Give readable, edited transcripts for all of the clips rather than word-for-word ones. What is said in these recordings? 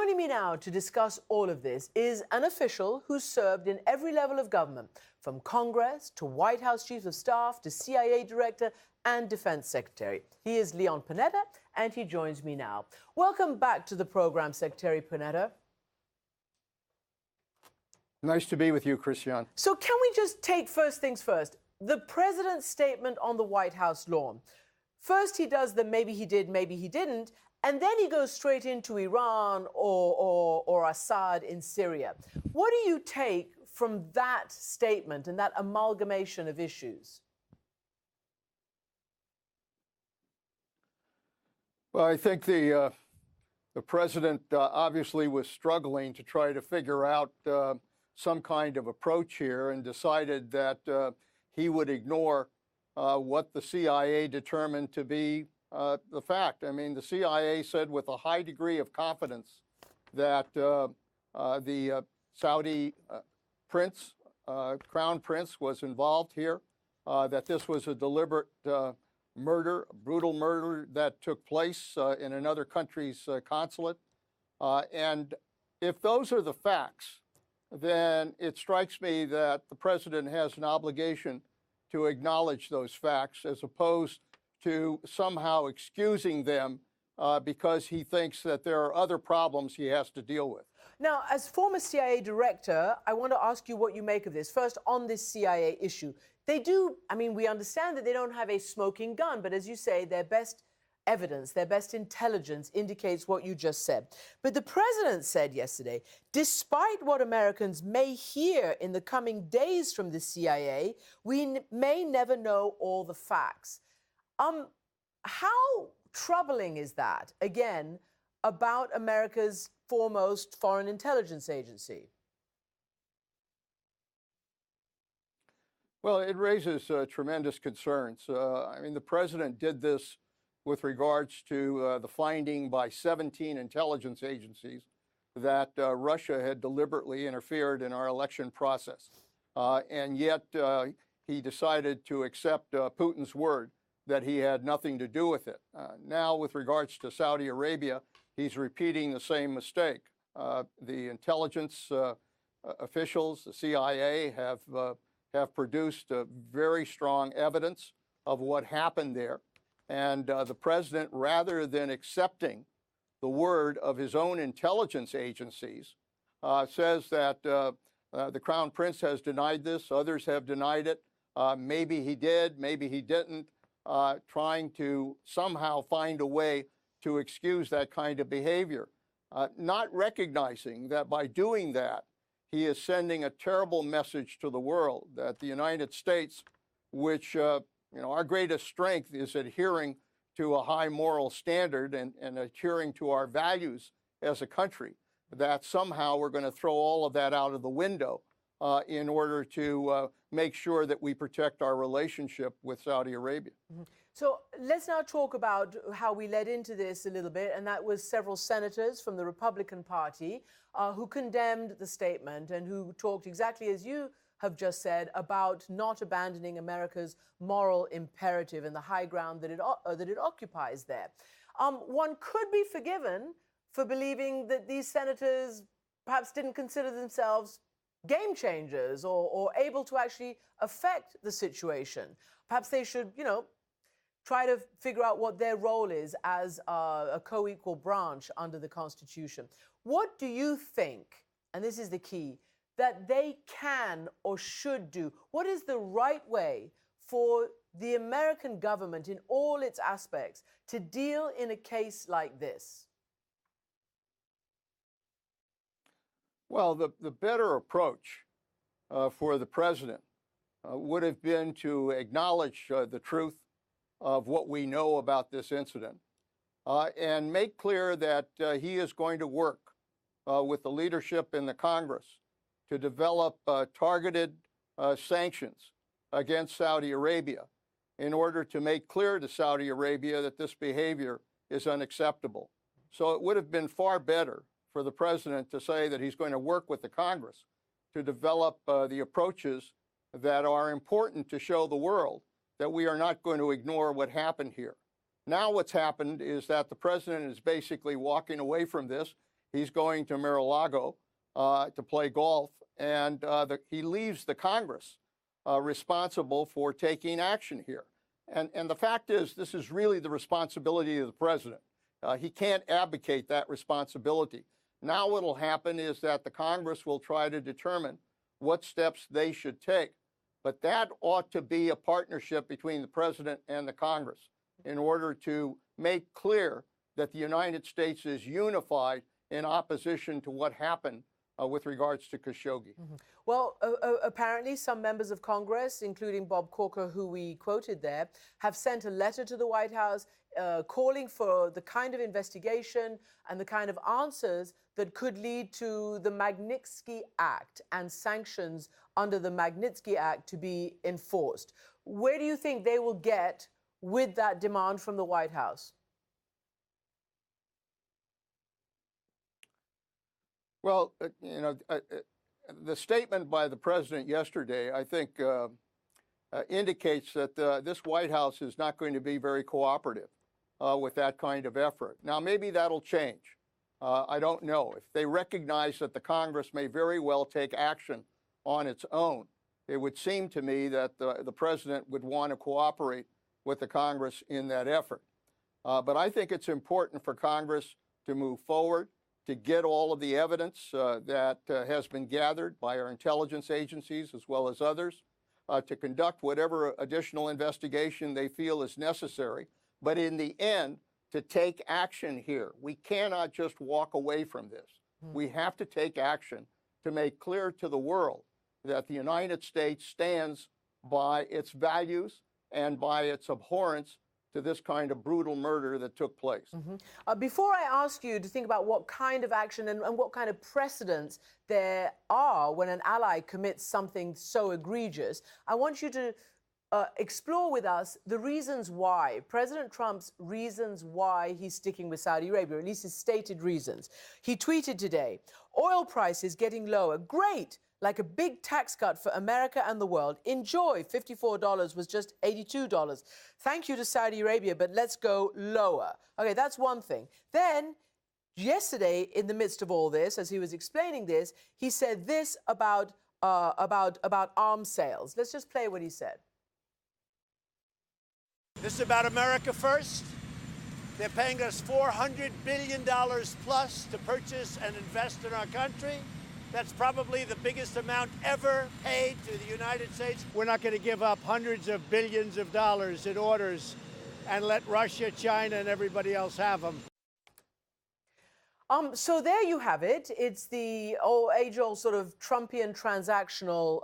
Joining me now to discuss all of this is an official who served in every level of government, from Congress to White House Chief of Staff to CIA Director and Defense Secretary. He is Leon Panetta, and he joins me now. Welcome back to the program, Secretary Panetta. Nice to be with you, Christian. So can we just take first things first? The president's statement on the White House lawn. First he does the maybe he did, maybe he didn't, and then he goes straight into Iran or Assad in Syria. What do you take from that statement and that amalgamation of issues? Well, I think the president obviously was struggling to try to figure out some kind of approach here, and decided that he would ignore what the CIA determined to be the fact. I mean, the CIA said with a high degree of confidence that the Saudi prince, crown prince, was involved here, that this was a deliberate murder, a brutal murder that took place in another country's consulate. And if those are the facts, then it strikes me that the president has an obligation to acknowledge those facts, as opposed to somehow excusing them because he thinks that there are other problems he has to deal with. Now, as former CIA director, I want to ask you what you make of this. First, on this CIA issue, they do, I mean, we understand that they don't have a smoking gun, but as you say, their best evidence, their best intelligence indicates what you just said. But the president said yesterday, despite what Americans may hear in the coming days from the CIA, we may never know all the facts. How troubling is that, again, about America's foremost foreign intelligence agency? Well, it raises tremendous concerns. I mean, the president did this with regards to the finding by 17 intelligence agencies that Russia had deliberately interfered in our election process. And yet he decided to accept Putin's word that he had nothing to do with it. Now, with regards to Saudi Arabia, he's repeating the same mistake. The intelligence officials, the CIA, have produced very strong evidence of what happened there. And the president, rather than accepting the word of his own intelligence agencies, says that the Crown Prince has denied this, others have denied it, maybe he did, maybe he didn't, trying to somehow find a way to excuse that kind of behavior, not recognizing that by doing that, he is sending a terrible message to the world that the United States, which our greatest strength is adhering to a high moral standard and adhering to our values as a country, that somehow we're going to throw all of that out of the window in order to make sure that we protect our relationship with Saudi Arabia. Mm-hmm. So let's now talk about how we led into this a little bit, and that was several senators from the Republican Party who condemned the statement and who talked exactly as you have just said about not abandoning America's moral imperative and the high ground that it occupies there. One could be forgiven for believing that these senators perhaps didn't consider themselves game changers or able to actually affect the situation. Perhaps they should, try to figure out what their role is as a co-equal branch under the Constitution. What do you think, and this is the key, that they can or should do? What is the right way for the American government in all its aspects to deal in a case like this? Well, the better approach for the president would have been to acknowledge the truth of what we know about this incident and make clear that he is going to work with the leadership in the Congress to develop targeted sanctions against Saudi Arabia in order to make clear to Saudi Arabia that this behavior is unacceptable. So it would have been far better for the president to say that he's going to work with the Congress to develop the approaches that are important to show the world that we are not going to ignore what happened here. Now what's happened is that the president is basically walking away from this He's going to Mar-a-Lago to play golf, and he leaves the Congress responsible for taking action here. And the fact is, this is really the responsibility of the president. He can't abdicate that responsibility. Now what will happen is that the Congress will try to determine what steps they should take. But that ought to be a partnership between the president and the Congress in order to make clear that the United States is unified in opposition to what happened with regards to Khashoggi. Mm-hmm. Well, apparently some members of Congress, including Bob Corker, who we quoted there, have sent a letter to the White House calling for the kind of investigation and the kind of answers that could lead to the Magnitsky Act and sanctions under the Magnitsky Act to be enforced. Where do you think they will get with that demand from the White House? Well, the statement by the president yesterday, I think, indicates that this White House is not going to be very cooperative with that kind of effort. Now, maybe that'll change. I don't know. If they recognize that the Congress may very well take action on its own, it would seem to me that the president would want to cooperate with the Congress in that effort. But I think it's important for Congress to move forward, to get all of the evidence that has been gathered by our intelligence agencies as well as others, to conduct whatever additional investigation they feel is necessary. But in the end, to take action here. We cannot just walk away from this. We have to take action to make clear to the world that the United States stands by its values and by its abhorrence to this kind of brutal murder that took place. Before I ask you to think about what kind of action and what kind of precedents there are when an ally commits something so egregious, I want you to explore with us the reasons why, President Trump's reasons why he's sticking with Saudi Arabia, or at least his stated reasons. He tweeted today, oil prices getting lower, great, like a big tax cut for America and the world. Enjoy, $54 was just $82. Thank you to Saudi Arabia, but let's go lower. Okay, that's one thing. Then, yesterday, in the midst of all this, as he was explaining this, he said this about arms sales. Let's just play what he said. This is about America first. They're paying us $400 billion plus to purchase and invest in our country. That's probably the biggest amount ever paid to the United States. We're not going to give up hundreds of billions of dollars in orders and let Russia, China, and everybody else have them. So there you have it. It's the age-old sort of Trumpian transactional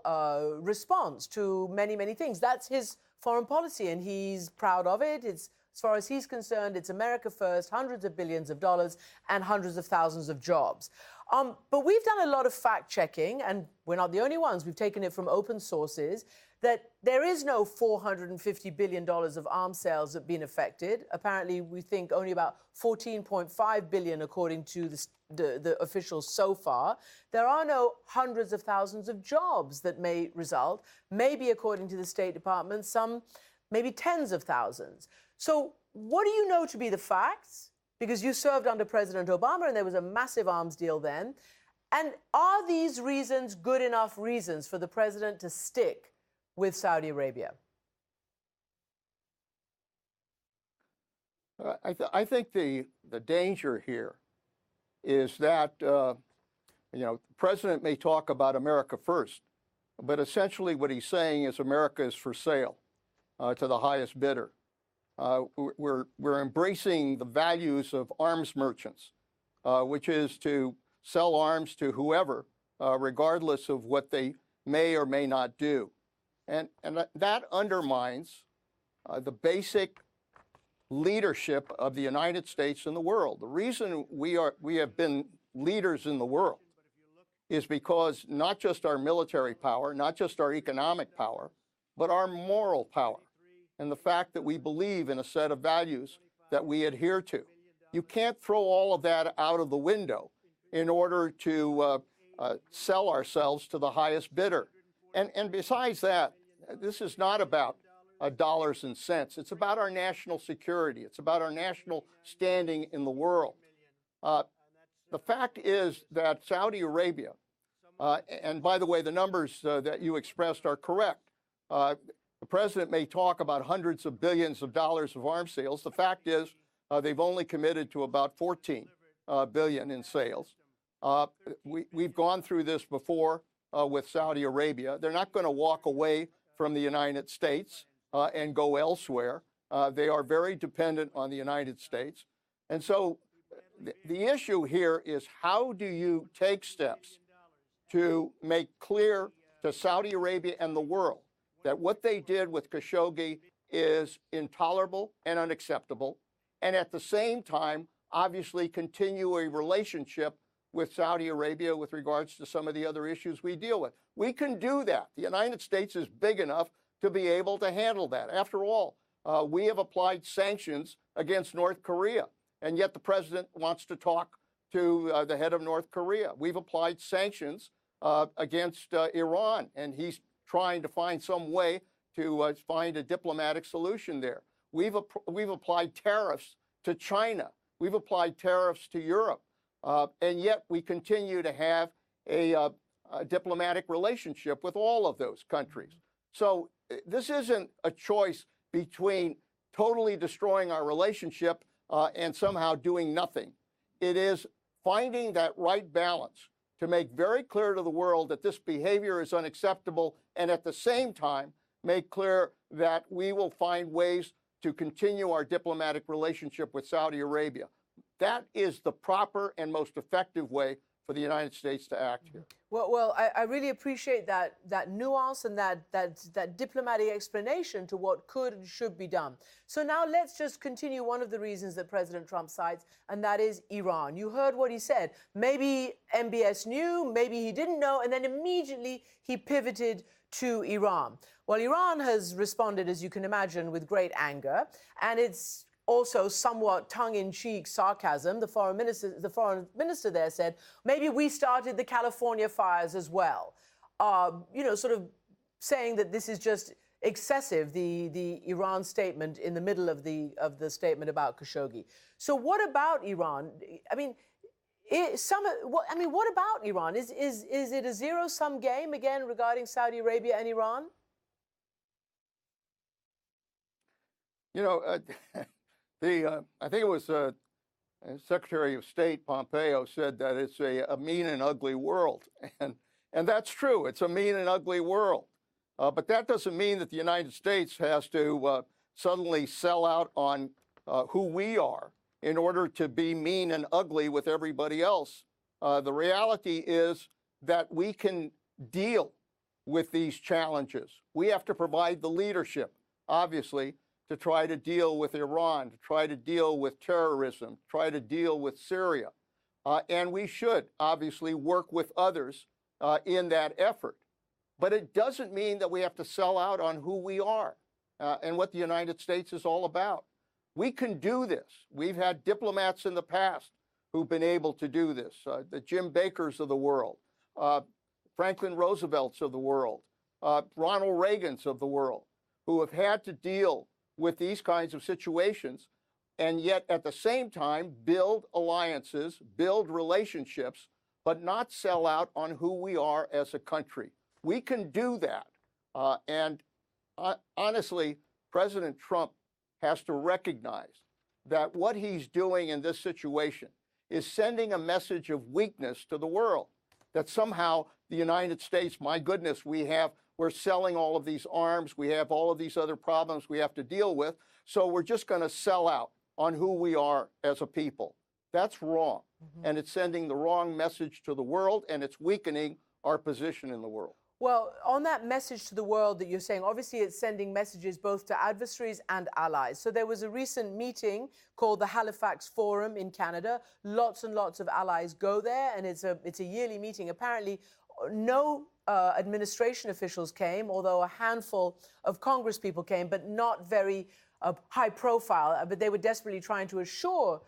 response to many, many things. That's his foreign policy, and he's proud of it. It's, as far as he's concerned, it's America first, hundreds of billions of dollars and hundreds of thousands of jobs. But we've done a lot of fact-checking, and we're not the only ones. We've taken it from open sources, that there is no $450 billion of arms sales that have been affected. Apparently, we think only about $14.5 billion, according to the officials so far. There are no hundreds of thousands of jobs that may result. Maybe, according to the State Department, some maybe tens of thousands. So what do you know to be the facts? Because you served under President Obama, and there was a massive arms deal then. And are these reasons good enough reasons for the president to stick with Saudi Arabia? I think the danger here is that, the president may talk about America first, but essentially what he's saying is America is for sale to the highest bidder. We're embracing the values of arms merchants, which is to sell arms to whoever, regardless of what they may or may not do. And that undermines the basic leadership of the United States in the world. The reason we have been leaders in the world is because not just our military power, not just our economic power, but our moral power, and the fact that we believe in a set of values that we adhere to. You can't throw all of that out of the window in order to sell ourselves to the highest bidder. And besides that, this is not about dollars and cents. It's about our national security. It's about our national standing in the world. the fact is that Saudi Arabia, and by the way, the numbers that you expressed are correct. The president may talk about hundreds of billions of dollars of arms sales. The fact is they've only committed to about 14 billion in sales. We've gone through this before with Saudi Arabia. They're not going to walk away from the United States and go elsewhere. They are very dependent on the United States. And so the issue here is, how do you take steps to make clear to Saudi Arabia and the world that what they did with Khashoggi is intolerable and unacceptable, and at the same time, obviously continue a relationship with Saudi Arabia with regards to some of the other issues we deal with? We can do that. The United States is big enough to be able to handle that. After all, we have applied sanctions against North Korea, and yet the president wants to talk to the head of North Korea. We've applied sanctions against Iran, and he's trying to find some way to find a diplomatic solution there. We've applied tariffs to China. We've applied tariffs to Europe, and yet we continue to have a diplomatic relationship with all of those countries. So this isn't a choice between totally destroying our relationship and somehow doing nothing. It is finding that right balance to make very clear to the world that this behavior is unacceptable, and at the same time make clear that we will find ways to continue our diplomatic relationship with Saudi Arabia. That is the proper and most effective way for the United States to act here. Well, I really appreciate that nuance and that diplomatic explanation to what could and should be done. So now let's just continue one of the reasons that President Trump cites, and that is Iran. You heard what he said. Maybe MBS knew, maybe he didn't know, and then immediately he pivoted to Iran. Well, Iran has responded, as you can imagine, with great anger, and it's also somewhat tongue-in-cheek sarcasm. The foreign minister there said, maybe we started the California fires as well. Sort of saying that this is just excessive, the Iran statement in the middle of the statement about Khashoggi. So what about Iran? I mean, what about Iran? Is it a zero-sum game again regarding Saudi Arabia and Iran? I think it was Secretary of State Pompeo said that it's a mean and ugly world. And that's true. It's a mean and ugly world. But that doesn't mean that the United States has to suddenly sell out on who we are in order to be mean and ugly with everybody else. The reality is that we can deal with these challenges. We have to provide the leadership, obviously, to try to deal with Iran, to try to deal with terrorism, try to deal with Syria. And we should obviously work with others in that effort. But it doesn't mean that we have to sell out on who we are and what the United States is all about. We can do this. We've had diplomats in the past who've been able to do this, the Jim Bakers of the world, Franklin Roosevelts of the world, Ronald Reagans of the world, who have had to deal with these kinds of situations, and yet at the same time build alliances, build relationships, but not sell out on who we are as a country. We can do that. Honestly, President Trump has to recognize that what he's doing in this situation is sending a message of weakness to the world, that somehow the United States, my goodness, we're selling all of these arms. We have all of these other problems we have to deal with. So we're just going to sell out on who we are as a people. That's wrong. And it's sending the wrong message to the world, and it's weakening our position in the world. Well, on that message to the world that you're saying, obviously it's sending messages both to adversaries and allies. So there was a recent meeting called the Halifax Forum in Canada. Lots and lots of allies go there, and it's a yearly meeting. Apparently, no administration officials came, although a handful of Congress people came, but not very high profile. But they were desperately trying to assure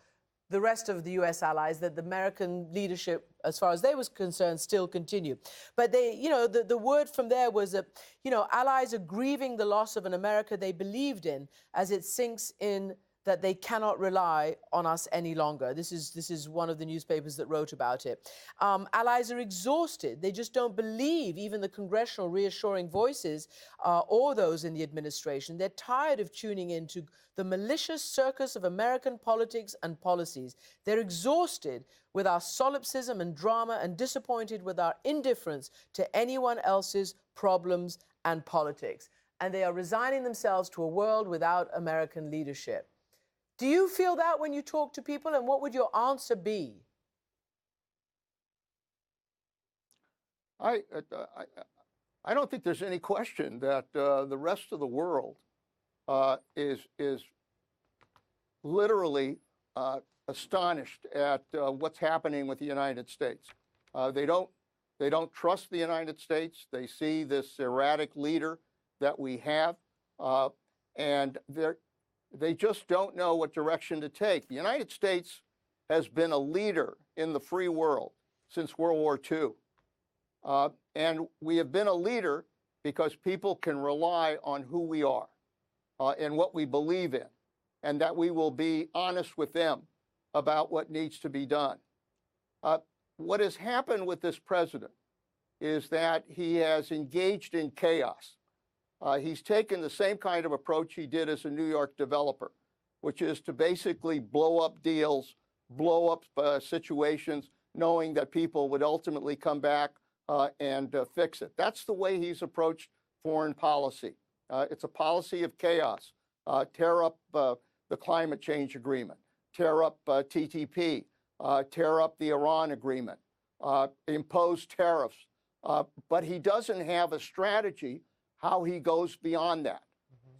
the rest of the U.S. allies that the American leadership, as far as they was concerned, still continue. But the word from there was that, allies are grieving the loss of an America they believed in as it sinks in that they cannot rely on us any longer. This is one of the newspapers that wrote about it. Allies are exhausted. They just don't believe even the congressional reassuring voices or those in the administration. They're tired of tuning into the malicious circus of American politics and policies. They're exhausted with our solipsism and drama and disappointed with our indifference to anyone else's problems and politics. And they are resigning themselves to a world without American leadership. Do you feel that when you talk to people, and what would your answer be? I don't think there's any question that the rest of the world is literally astonished at what's happening with the United States. They don't trust the United States. They see this erratic leader that we have, and they just don't know what direction to take. The United States has been a leader in the free world since World War II. And we have been a leader because people can rely on who we are and what we believe in, and that we will be honest with them about what needs to be done. What has happened with this president is that he has engaged in chaos. He's taken the same kind of approach he did as a New York developer, which is to basically blow up deals, blow up situations, knowing that people would ultimately come back and fix it. That's the way he's approached foreign policy. It's a policy of chaos. Tear up the climate change agreement, tear up TTP, tear up the Iran agreement, impose tariffs. But he doesn't have a strategy how he goes beyond that.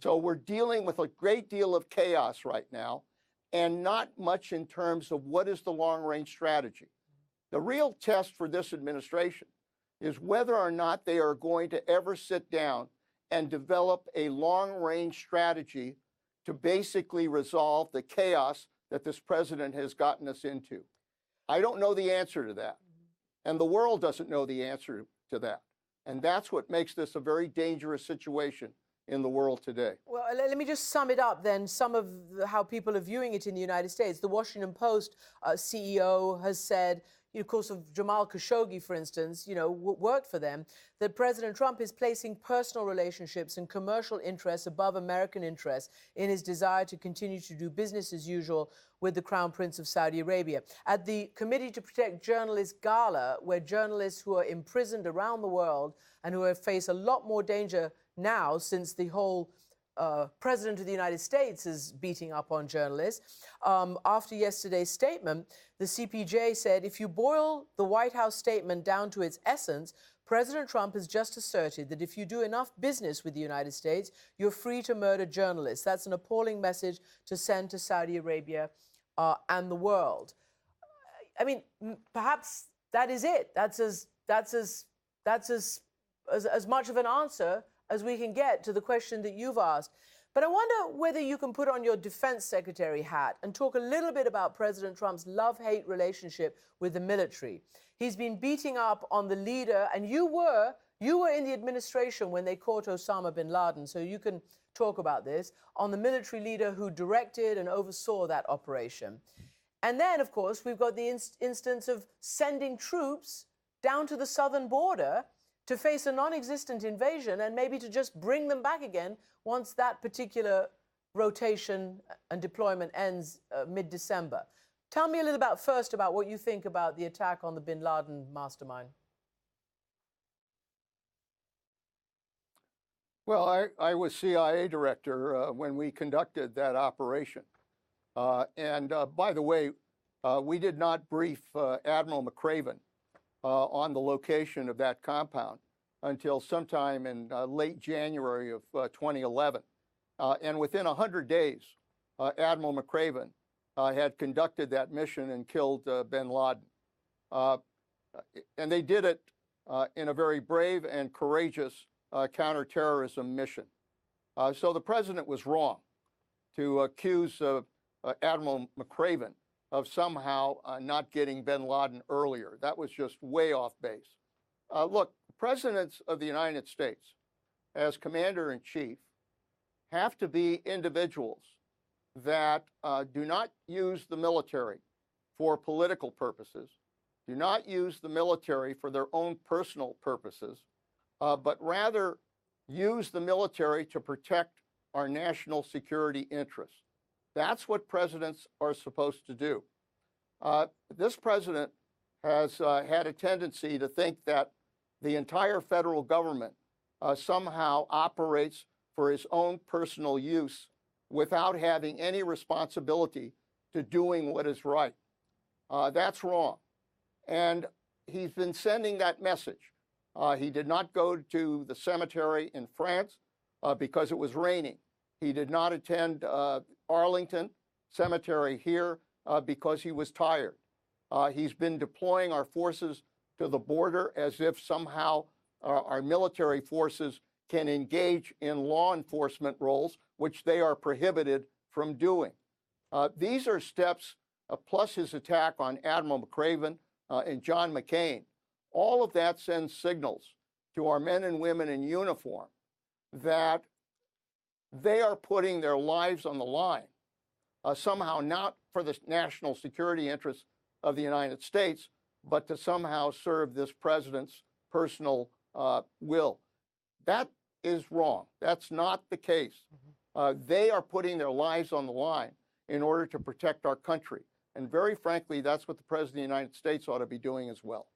So we're dealing with a great deal of chaos right now, and not much in terms of what is the long-range strategy. The real test for this administration is whether or not they are going to ever sit down and develop a long-range strategy to basically resolve the chaos that this president has gotten us into. I don't know the answer to that, and the world doesn't know the answer to that. And that's what makes this a very dangerous situation in the world today. Well, let me just sum it up then, some of how people are viewing it in the United States. The Washington Post CEO has said, of course, of Jamal Khashoggi, for instance, worked for them, that President Trump is placing personal relationships and commercial interests above American interests in his desire to continue to do business as usual with the Crown Prince of Saudi Arabia. At the Committee to Protect Journalists Gala, where journalists who are imprisoned around the world and who have faced a lot more danger now since the whole President of the United States is beating up on journalists. After yesterday's statement, the CPJ said, if you boil the White House statement down to its essence, President Trump has just asserted that if you do enough business with the United States, you're free to murder journalists. That's an appalling message to send to Saudi Arabia and the world. I mean, perhaps that is it. That's as much of an answer as we can get to the question that you've asked. But I wonder whether you can put on your defense secretary hat and talk a little bit about President Trump's love-hate relationship with the military. He's been beating up on the leader, and you were in the administration when they caught Osama bin Laden, so you can talk about this, on the military leader who directed and oversaw that operation. And then, of course, we've got the instance of sending troops down to the southern border to face a non-existent invasion and maybe to just bring them back again once that particular rotation and deployment ends mid-December. Tell me a little first about what you think about the attack on the bin Laden mastermind. Well, I was CIA director when we conducted that operation. And by the way, we did not brief Admiral McRaven on the location of that compound until sometime in late January of 2011. And within 100 days, Admiral McRaven had conducted that mission and killed bin Laden. And they did it in a very brave and courageous counterterrorism mission. So the president was wrong to accuse Admiral McRaven of somehow not getting bin Laden earlier. That was just way off base. Look, presidents of the United States, as commander-in-chief, have to be individuals that do not use the military for political purposes, do not use the military for their own personal purposes, but rather use the military to protect our national security interests. That's what presidents are supposed to do. This president has had a tendency to think that the entire federal government somehow operates for his own personal use without having any responsibility to doing what is right. That's wrong. And he's been sending that message. He did not go to the cemetery in France because it was raining. He did not attend Arlington Cemetery here because he was tired. He's been deploying our forces to the border as if somehow our military forces can engage in law enforcement roles, which they are prohibited from doing. These are steps, plus his attack on Admiral McRaven and John McCain. All of that sends signals to our men and women in uniform that they are putting their lives on the line, somehow not for the national security interests of the United States, but to somehow serve this president's personal will. That is wrong. That's not the case. They are putting their lives on the line in order to protect our country. And very frankly, that's what the President of the United States ought to be doing as well.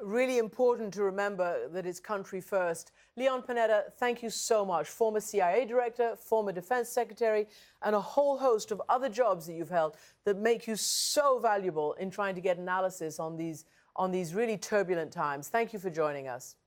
Really important to remember that it's country first. Leon Panetta, thank you so much. Former CIA director, former defense secretary, and a whole host of other jobs that you've held that make you so valuable in trying to get analysis on these really turbulent times. Thank you for joining us.